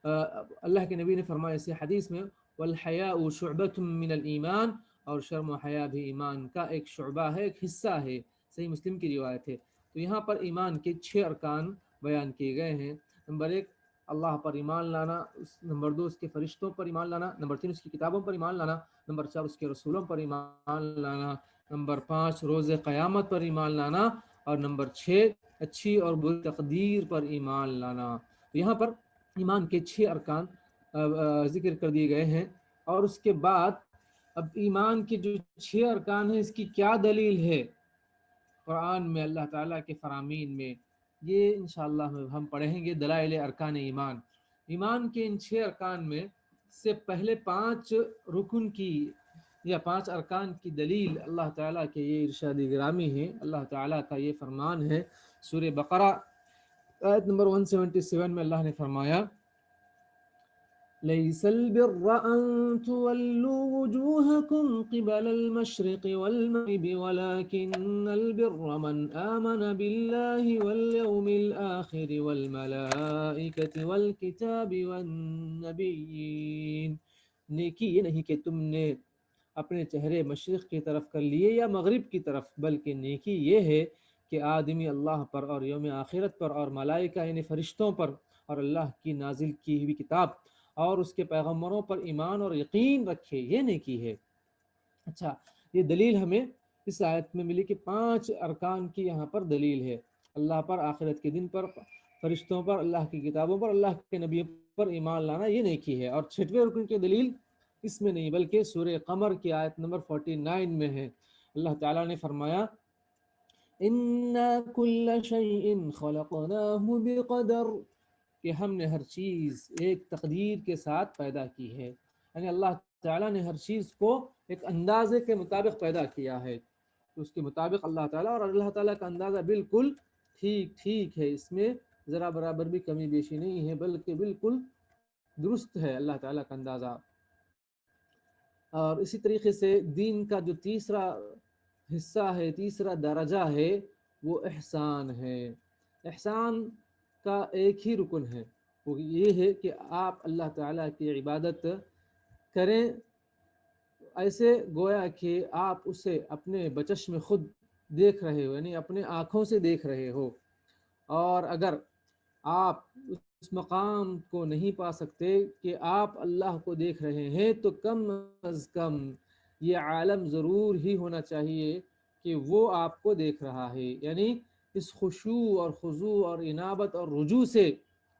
اللہ کے نبی نے فرمایا اسی حدیث میں والحیاء شعبۃ من الایمان، اور شرم و حیا بھی ایمان کا ایک شعبہ ہے، ایک حصہ ہے. صحیح مسلم کی روایت ہے. تو یہاں پر ایمان کے 6 ارکان بیان کیے گئے ہیں. نمبر 1 اللہ پر ایمان لانا، نمبر 2 اس کے فرشتوں پر ایمان لانا، نمبر 3 اس کی کتابوں پر ایمان لانا، نمبر 4 اس کے رسولوں پر ایمان لانا، نمبر 5 روز قیامت پر ایمان لانا، اور نمبر 6 اچھی اور بری تقدیر پر ایمان لانا. یہاں پر ایمان کے 6 ارکان ذکر کر دیے گئے ہیں. اور اس کے بعد اب ایمان کے جو 6 ارکان ہیں اس کی کیا دلیل ہے قرآن میں، اللہ تعالیٰ کے فرامین میں، یہ انشاءاللہ ہم پڑھیں گے. دلائل ارکان ایمان، ایمان کے ان 6 ارکان میں سے پہلے 5 رکن کی یا 5 ارکان کی دلیل اللہ تعالیٰ کے یہ ارشاد گرامی ہے. اللہ تعالیٰ کا یہ فرمان ہے سورہ بقرہ آیت نمبر 177 میں اللہ نے فرمایا لَيْسَ الْبِرَّ أَن تُوَلُّوا وُجُوهَكُمْ قِبَلَ الْمَشْرِقِ وَالْمَغْرِبِ وَلَكِنَّ الْبِرَّ مَنْ آمَنَ بِاللَّهِ وَالْيَوْمِ الْآخِرِ وَالْمَلَائِكَةِ وَالْكِتَابِ وَالنَّبِيِّينَ. نیکی یہ نہیں کہ تم نے اپنے چہرے مشرق کی طرف کر لیے یا مغرب کی طرف، بلکہ نیکی یہ ہے کہ آدمی اللہ پر اور یوم آخرت پر اور ملائکہ یعنی فرشتوں پر اور اللہ کی نازل کی ہوئی کتاب اور اس کے پیغمبروں پر ایمان اور یقین رکھے، یہ نیکی ہے. اچھا، یہ دلیل ہمیں اس آیت میں ملی کہ 5 ارکان کی یہاں پر دلیل ہے. اللہ پر، آخرت کے دن پر، فرشتوں پر، اللہ کی کتابوں پر، اللہ کے نبیوں پر ایمان لانا یہ نیکی ہے. اور 6ویں رکن کی دلیل اس میں نہیں بلکہ سورہ قمر کی آیت نمبر 49 میں ہے. اللہ تعالیٰ نے فرمایا اِنَّا كُلَّ شَيْءٍ خَلَقْنَاهُ بِقَدَرٍ، کہ ہم نے ہر چیز ایک تقدیر کے ساتھ پیدا کی ہے. یعنی اللہ تعالیٰ نے ہر چیز کو ایک اندازے کے مطابق پیدا کیا ہے، تو اس کے مطابق اللہ تعالیٰ، اور اللہ تعالیٰ کا اندازہ بالکل ٹھیک ہے، اس میں ذرا برابر بھی کمی بیشی نہیں ہے، بلکہ بالکل درست ہے اللہ تعالیٰ کا اندازہ. اور اسی طریقے سے دین کا جو تیسرا حصہ ہے، تیسرا درجہ ہے، وہ احسان ہے. احسان کا ایک ہی رکن ہے، وہ یہ ہے کہ آپ اللہ تعالیٰ کی عبادت کریں ایسے گویا کہ آپ اسے اپنے بچشم خود دیکھ رہے ہو، یعنی اپنے آنکھوں سے دیکھ رہے ہو. اور اگر آپ اس مقام کو نہیں پا سکتے کہ آپ اللہ کو دیکھ رہے ہیں تو کم از کم یہ عالم ضرور ہی ہونا چاہیے کہ وہ آپ کو دیکھ رہا ہے. یعنی اس خشوع اور خضوع اور انابت اور رجوع سے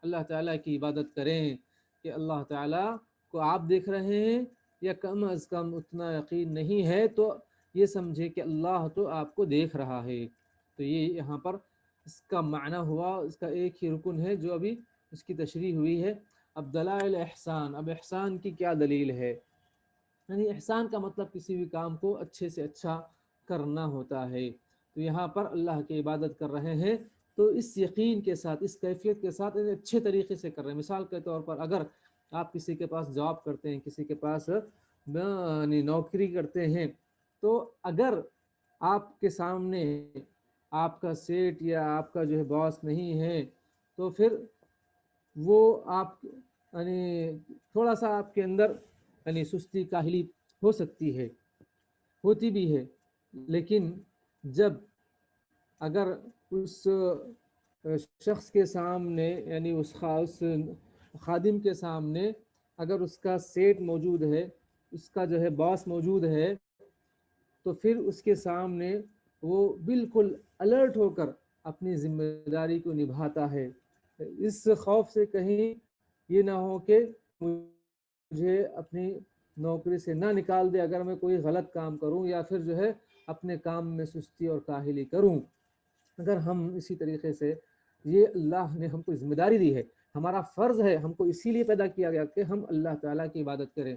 اللہ تعالیٰ کی عبادت کریں کہ اللہ تعالیٰ کو آپ دیکھ رہے ہیں، یا کم از کم اتنا یقین نہیں ہے تو یہ سمجھے کہ اللہ تو آپ کو دیکھ رہا ہے. تو یہ یہاں پر اس کا معنی ہوا، اس کا ایک ہی رکن ہے جو ابھی اس کی تشریح ہوئی ہے. اب دلائل احسان، اب احسان کی کیا دلیل ہے؟ یعنی احسان کا مطلب کسی بھی کام کو اچھے سے اچھا کرنا ہوتا ہے. تو یہاں پر اللہ کی عبادت کر رہے ہیں تو اس یقین کے ساتھ، اس کیفیت کے ساتھ اچھے طریقے سے کر رہے ہیں۔ مثال کے طور پر اگر آپ کسی کے پاس جاب کرتے ہیں، کسی کے پاس یعنی نوکری کرتے ہیں، تو اگر آپ کے سامنے آپ کا سیٹ یا آپ کا جو ہے باس نہیں ہے تو پھر وہ آپ یعنی تھوڑا سا آپ کے اندر یعنی سستی کاہلی ہو سکتی ہے، ہوتی بھی ہے، لیکن جب اگر اس شخص کے سامنے یعنی اس خادم کے سامنے اگر اس کا سیٹ موجود ہے، اس کا جو ہے باس موجود ہے، تو پھر اس کے سامنے وہ بالکل الرٹ ہو کر اپنی ذمہ داری کو نبھاتا ہے، اس خوف سے کہیں یہ نہ ہو کہ مجھے اپنی نوکری سے نہ نکال دے اگر میں کوئی غلط کام کروں یا پھر جو ہے اپنے کام میں سستی اور کاہلی کروں۔ اگر ہم اسی طریقے سے، یہ اللہ نے ہم کو ذمہ داری دی ہے، ہمارا فرض ہے، ہم کو اسی لیے پیدا کیا گیا کہ ہم اللہ تعالیٰ کی عبادت کریں۔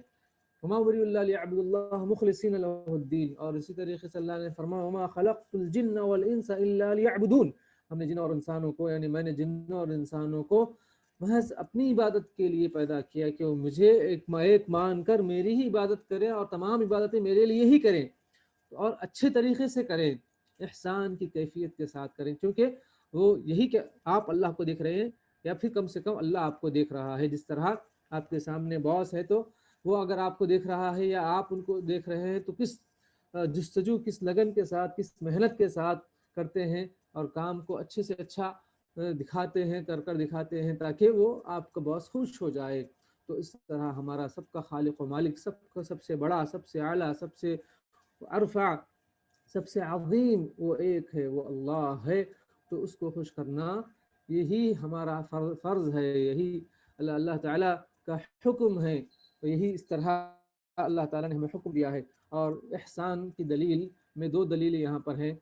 وما امروا الا ليعبدوا الله مخلصين له الدين، اور اسی طریقے سے اللہ نے فرمایا وما خلقت الجن والانس الا ليعبدون، ہم نے جن اور انسانوں کو یعنی میں نے جنوں اور انسانوں کو محض اپنی عبادت کے لیے پیدا کیا کہ وہ مجھے ایک مان کر میری ہی عبادت کریں اور تمام عبادتیں میرے لیے ہی کریں اور اچھے طریقے سے کریں، احسان کی کیفیت کے ساتھ کریں، کیونکہ وہ یہی کہ آپ اللہ کو دیکھ رہے ہیں یا پھر کم سے کم اللہ آپ کو دیکھ رہا ہے۔ جس طرح آپ کے سامنے باس ہے تو وہ اگر آپ کو دیکھ رہا ہے یا آپ ان کو دیکھ رہے ہیں تو کس جستجو، کس لگن کے ساتھ، کس محنت کے ساتھ کرتے ہیں اور کام کو اچھے سے اچھا دکھاتے ہیں، کر کر دکھاتے ہیں تاکہ وہ آپ کا باس خوش ہو جائے۔ تو اس طرح ہمارا سب کا خالق و مالک، سب سے بڑا، سب سے اعلیٰ، سب سے ارفع، سب سے عظیم وہ ایک ہے، وہ اللہ ہے۔ تو اس کو خوش کرنا یہی ہمارا فرض ہے، یہی اللہ تعالیٰ کا حکم ہے، تو یہی اس طرح اللہ تعالیٰ نے ہمیں حکم دیا ہے۔ اور احسان کی دلیل میں دو دلیل یہاں پر ہیں۔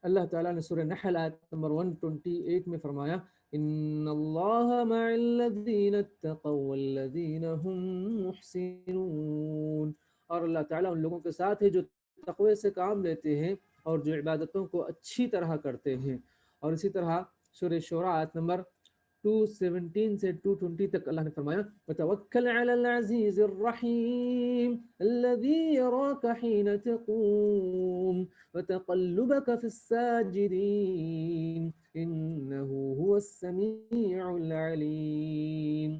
اللہ تعالیٰ نے سورہ نحل آیت نمبر 128 میں فرمایا ان اللہ مع الذین اتقوا والذین هم محسنون، اور اللہ تعالیٰ ان لوگوں کے ساتھ ہے جو تقوی سے کام لیتے ہیں اور جو عبادتوں کو اچھی طرح کرتے ہیں۔ اور اسی طرح سورہ شورى آیت نمبر 217 سے 220 تک اللہ نے فرمایا وَتَوَكَّلْ عَلَى الْعَزِيزِ الرَّحِيمِ الَّذِي يَرَاكَ حِينَ تَقُومُ وَتَقَلُّبَكَ فِي السَّاجِدِينَ إِنَّهُ هُوَ السَّمِيعُ الْعَلِيمُ۔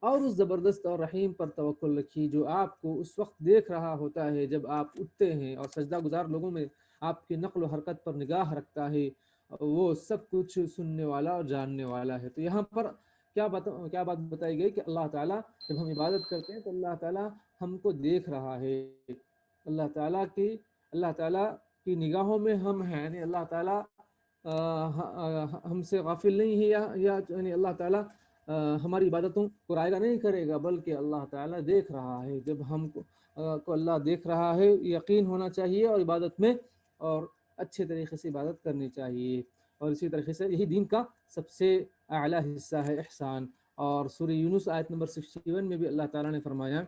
اور اس زبردست اور رحیم پر توکل رکھی جو آپ کو اس وقت دیکھ رہا ہوتا ہے جب آپ اٹھتے ہیں، اور سجدہ گزار لوگوں میں آپ کی نقل و حرکت پر نگاہ رکھتا ہے، وہ سب کچھ سننے والا اور جاننے والا ہے۔ تو یہاں پر کیا بات بتائی گئی کہ اللہ تعالیٰ جب ہم عبادت کرتے ہیں تو اللہ تعالیٰ ہم کو دیکھ رہا ہے، اللہ تعالیٰ کی نگاہوں میں ہم ہیں، یعنی اللہ تعالیٰ ہم سے غافل نہیں ہے، یا یعنی اللہ تعالیٰ ہماری عبادتوں کو رائگاں نہیں کرے گا، بلکہ اللہ تعالیٰ دیکھ رہا ہے۔ جب ہم کو اللہ دیکھ رہا ہے یقین ہونا چاہیے اور عبادت میں، اور اچھے طریقے سے عبادت کرنی چاہیے۔ اور اسی طریقے سے یہی دین کا سب سے اعلیٰ حصہ ہے احسان۔ اور سورہ یونس آیت نمبر 61 میں بھی اللہ تعالیٰ نے فرمایا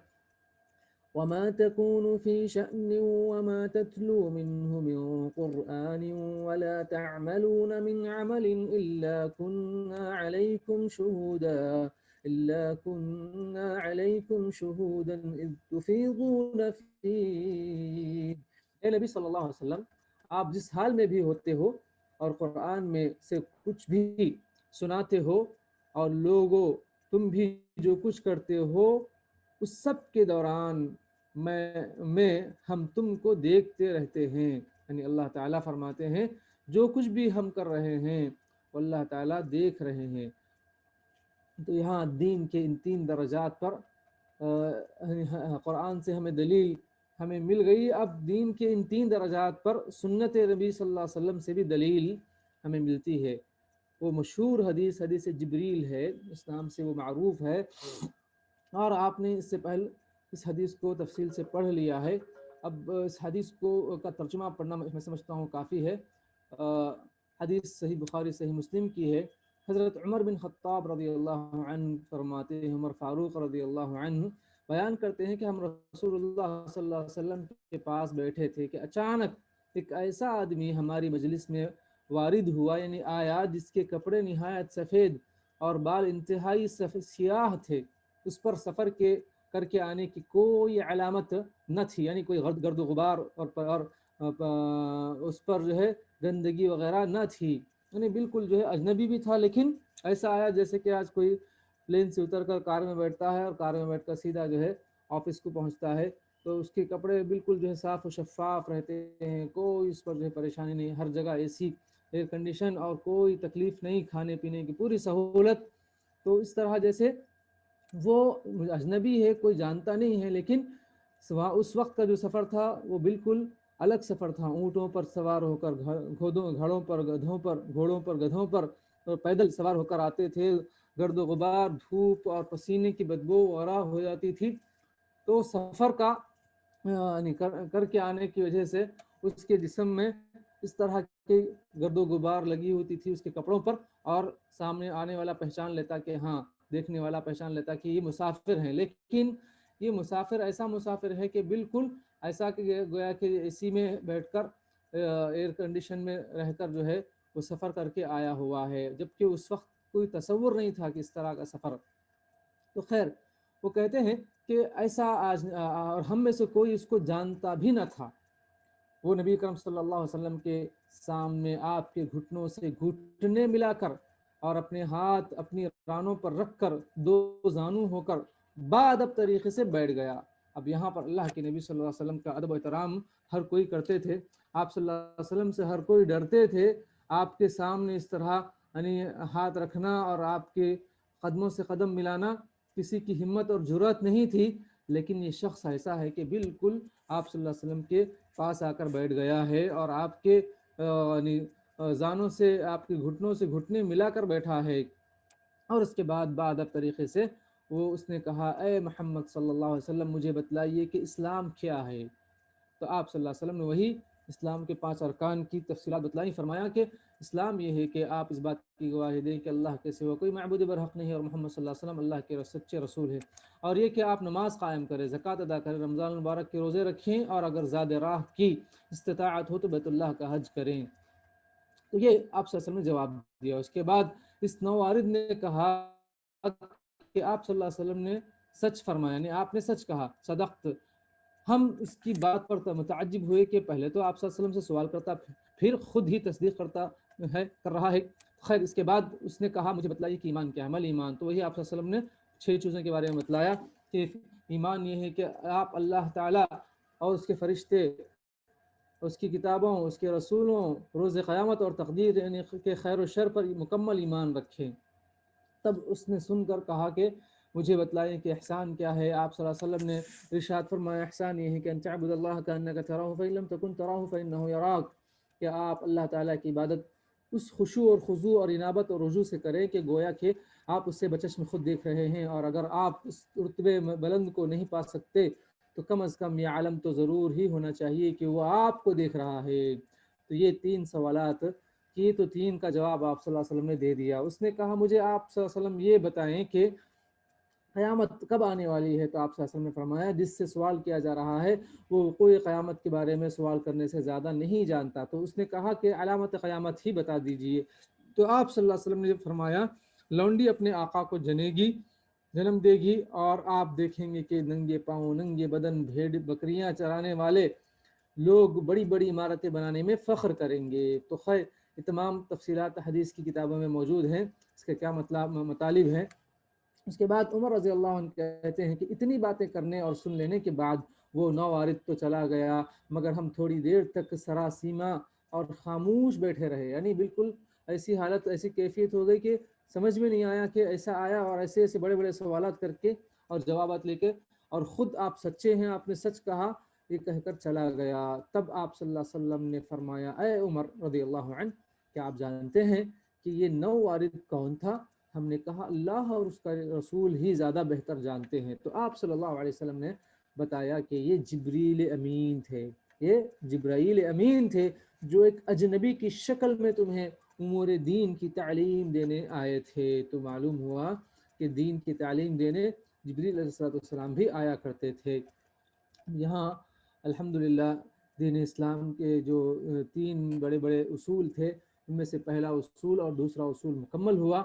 وَمَا تَكُونُ فِي شَأْنٍ وَمَا تَتْلُو مِنْهُ مِنْ قُرْآنٍ وَلَا تَعْمَلُونَ مِنْ عَمَلٍ إِلَّا كُنَّا عَلَيْكُمْ شُهُودًا إِذْ تُفِيضُونَ فِيهِ۔ اے نبی صلی اللہ علیہ وسلم، آپ جس حال میں بھی ہوتے ہو اور قرآن میں سے کچھ بھی سناتے ہو، اور لوگوں تم بھی جو کچھ کرتے ہو، اس سب کے دوران میں ہم تم کو دیکھتے رہتے ہیں۔ یعنی اللہ تعالیٰ فرماتے ہیں جو کچھ بھی ہم کر رہے ہیں اللہ تعالیٰ دیکھ رہے ہیں۔ تو یہاں دین کے ان 3 درجات پر قرآن سے ہمیں دلیل ہمیں مل گئی۔ اب دین کے ان 3 درجات پر سنت نبی صلی اللہ علیہ وسلم سے بھی دلیل ہمیں ملتی ہے۔ وہ مشہور حدیث جبریل ہے، اس نام سے وہ معروف ہے، اور آپ نے اس سے پہلے اس حدیث کو تفصیل سے پڑھ لیا ہے۔ اب اس حدیث کا ترجمہ پڑھنا میں سمجھتا ہوں کافی ہے۔ حدیث صحیح بخاری صحیح مسلم کی ہے۔ حضرت عمر بن خطاب رضی اللہ عنہ فرماتے ہیں، عمر فاروق رضی اللہ عنہ بیان کرتے ہیں کہ ہم رسول اللہ صلی اللہ علیہ وسلم کے پاس بیٹھے تھے کہ اچانک ایک ایسا آدمی ہماری مجلس میں وارد ہوا، یعنی آیا، جس کے کپڑے نہایت سفید اور بال انتہائی سیاہ تھے، اس پر سفر کر کے آنے کی کوئی علامت نہ تھی، یعنی کوئی گرد و غبار اور اس پر جو ہے گندگی وغیرہ نہ تھی، یعنی بالکل جو ہے اجنبی بھی تھا، لیکن ایسا آیا جیسے کہ آج کوئی پلین سے اتر کر کار میں بیٹھتا ہے اور کار میں بیٹھ کر سیدھا جو ہے آفس کو پہنچتا ہے، تو اس کے کپڑے بالکل جو ہے صاف و شفاف رہتے ہیں، کوئی اس پر جو ہے پریشانی نہیں، ہر جگہ اے سی، ایئر کنڈیشن اور کوئی تکلیف نہیں، کھانے پینے کی پوری سہولت۔ تو اس طرح جیسے وہ اجنبی ہے، کوئی جانتا نہیں ہے، لیکن اس وقت کا جو سفر تھا وہ بالکل الگ سفر تھا، اونٹوں پر سوار ہو کر، گھوڑوں پر گدھوں پر اور پیدل سوار ہو کر آتے تھے، گرد و غبار، دھوپ اور پسینے کی بدبو وغیرہ ہو جاتی تھی، تو سفر کا کر کے آنے کی وجہ سے اس کے جسم میں اس طرح کی گرد و غبار لگی ہوتی تھی اس کے کپڑوں پر، اور سامنے آنے والا پہچان لیتا کہ ہاں، دیکھنے والا پہچان لیتا کہ یہ مسافر ہیں، لیکن یہ مسافر ایسا مسافر ہے کہ بالکل ایسا کہ گویا کہ اے سی میں بیٹھ کر، ایئر کنڈیشن میں رہ کر جو ہے وہ سفر کر کے آیا ہوا ہے، جبکہ اس وقت کوئی تصور نہیں تھا کہ اس طرح کا سفر۔ تو خیر، وہ کہتے ہیں کہ ایسا آج اور ہم میں سے کوئی اس کو جانتا بھی نہ تھا، وہ نبی کرم صلی اللہ علیہ وسلم کے سامنے آپ کے گھٹنوں سے گھٹنے ملا کر اور اپنے ہاتھ اپنی رانوں پر رکھ کر دو زانو ہو کر باادب طریقے سے بیٹھ گیا۔ اب یہاں پر اللہ کے نبی صلی اللہ علیہ وسلم کا ادب و احترام ہر کوئی کرتے تھے، آپ صلی اللہ علیہ وسلم سے ہر کوئی ڈرتے تھے، آپ کے سامنے اس طرح یعنی ہاتھ رکھنا اور آپ کے قدموں سے قدم ملانا کسی کی ہمت اور جرأت نہیں تھی، لیکن یہ شخص ایسا ہے کہ بالکل آپ صلی اللہ علیہ وسلم کے پاس آ کر بیٹھ گیا ہے اور آپ کے زانوں سے، آپ کے گھٹنوں سے گھٹنے ملا کر بیٹھا ہے، اور اس کے بعد بادب طریقے سے اس نے کہا، اے محمد صلی اللہ علیہ وسلم، مجھے بتلائیے کہ اسلام کیا ہے۔ تو آپ صلی اللہ علیہ وسلم نے وہی اسلام کے 5 ارکان کی تفصیلات بتلائیں، فرمایا کہ اسلام یہ ہے کہ آپ اس بات کی گواہی دیں کہ اللہ کے سوا کوئی معبود برحق نہیں ہے اور محمد صلی اللہ علیہ وسلم اللہ کے سچے رسول ہیں، اور یہ کہ آپ نماز قائم کریں، زکوٰۃ ادا کریں، رمضان المبارک کے روزے رکھیں، اور اگر زاد راہ کی استطاعت ہو تو بیت اللہ کا حج کریں۔ تو یہ آپ صلی اللہ علیہ وسلم نے جواب دیا۔ اس کے بعد اس نوارد نے کہا کہ آپ صلی اللہ علیہ وسلم نے سچ فرمایا، یعنی آپ نے سچ کہا، صدقت۔ ہم اس کی بات پر متعجب ہوئے کہ پہلے تو آپ صلی اللہ علیہ وسلم سے سوال کرتا، پھر خود ہی تصدیق کر رہا ہے۔ خیر، اس کے بعد اس نے کہا، مجھے بتلائیے کہ ایمان کیا ہے، مل ایمان۔ تو وہی آپ صلی اللہ علیہ وسلم نے 6 چیزوں کے بارے میں بتلایا کہ ایمان یہ ہے کہ آپ اللہ تعالیٰ اور اس کے فرشتے، اس کی کتابوں، اس کے رسولوں، روز قیامت اور تقدیر یعنی کہ خیر و شر پر مکمل ایمان رکھیں۔ تب اس نے سن کر کہا کہ مجھے بتلائیں کہ احسان کیا ہے۔ آپ صلی اللہ علیہ وسلم نے ارشاد فرمایا، احسان یہ ہے کہ ان تعبد اللہ کأنک تراہ فإن لم تکن تراہ فإنہ یراک، کہ آپ اللہ تعالیٰ کی عبادت اس خشوع اور خضوع اور انابت اور رجوع سے کریں کہ گویا کہ آپ اس سے بچشم خود دیکھ رہے ہیں، اور اگر آپ اس رتبے بلند کو نہیں پا سکتے تو کم از کم یہ عالم تو ضرور ہی ہونا چاہیے کہ وہ آپ کو دیکھ رہا ہے۔ تو یہ 3 سوالات کی، تو 3 کا جواب آپ صلی اللہ علیہ وسلم نے دے دیا۔ اس نے کہا، مجھے آپ صلی اللہ علیہ وسلم یہ بتائیں کہ قیامت کب آنے والی ہے؟ تو آپ صلی اللہ علیہ وسلم نے فرمایا، جس سے سوال کیا جا رہا ہے وہ کوئی قیامت کے بارے میں سوال کرنے سے زیادہ نہیں جانتا۔ تو اس نے کہا کہ علامت قیامت ہی بتا دیجئے۔ تو آپ صلی اللہ علیہ وسلم نے فرمایا، لونڈی اپنے آقا کو جنم دے گی اور آپ دیکھیں گے کہ ننگے پاؤں، ننگے بدن، بھیڑ بکریاں چرانے والے لوگ بڑی بڑی عمارتیں بنانے میں فخر کریں گے۔ تو خیر، یہ تمام تفصیلات حدیث کی کتابوں میں موجود ہیں، اس کے کیا مطالب ہیں۔ اس کے بعد عمر رضی اللہ عنہ کہتے ہیں کہ اتنی باتیں کرنے اور سن لینے کے بعد وہ نوارد تو چلا گیا، مگر ہم تھوڑی دیر تک سراسیما اور خاموش بیٹھے رہے، یعنی بالکل ایسی حالت، ایسی کیفیت ہو گئی کہ سمجھ میں نہیں آیا کہ ایسا آیا اور ایسے ایسے بڑے بڑے سوالات کر کے اور جوابات لے کے، اور خود آپ سچے ہیں، آپ نے سچ کہا، یہ کہہ کر چلا گیا۔ تب آپ صلی اللہ علیہ وسلم نے فرمایا، اے عمر رضی اللہ عنہ، کیا آپ جانتے ہیں کہ یہ نوارد کون تھا؟ ہم نے کہا، اللہ اور اس کا رسول ہی زیادہ بہتر جانتے ہیں۔ تو آپ صلی اللہ علیہ وسلم نے بتایا کہ یہ جبریل امین تھے، یہ جبرائیل امین تھے، جو ایک اجنبی کی شکل میں تمہیں امور دین کی تعلیم دینے آئے تھے۔ تو معلوم ہوا کہ دین کی تعلیم دینے جبریل علیہ السلام بھی آیا کرتے تھے۔ یہاں الحمدللہ دین اسلام کے جو 3 بڑے بڑے اصول تھے، ان میں سے پہلا اصول اور دوسرا اصول مکمل ہوا،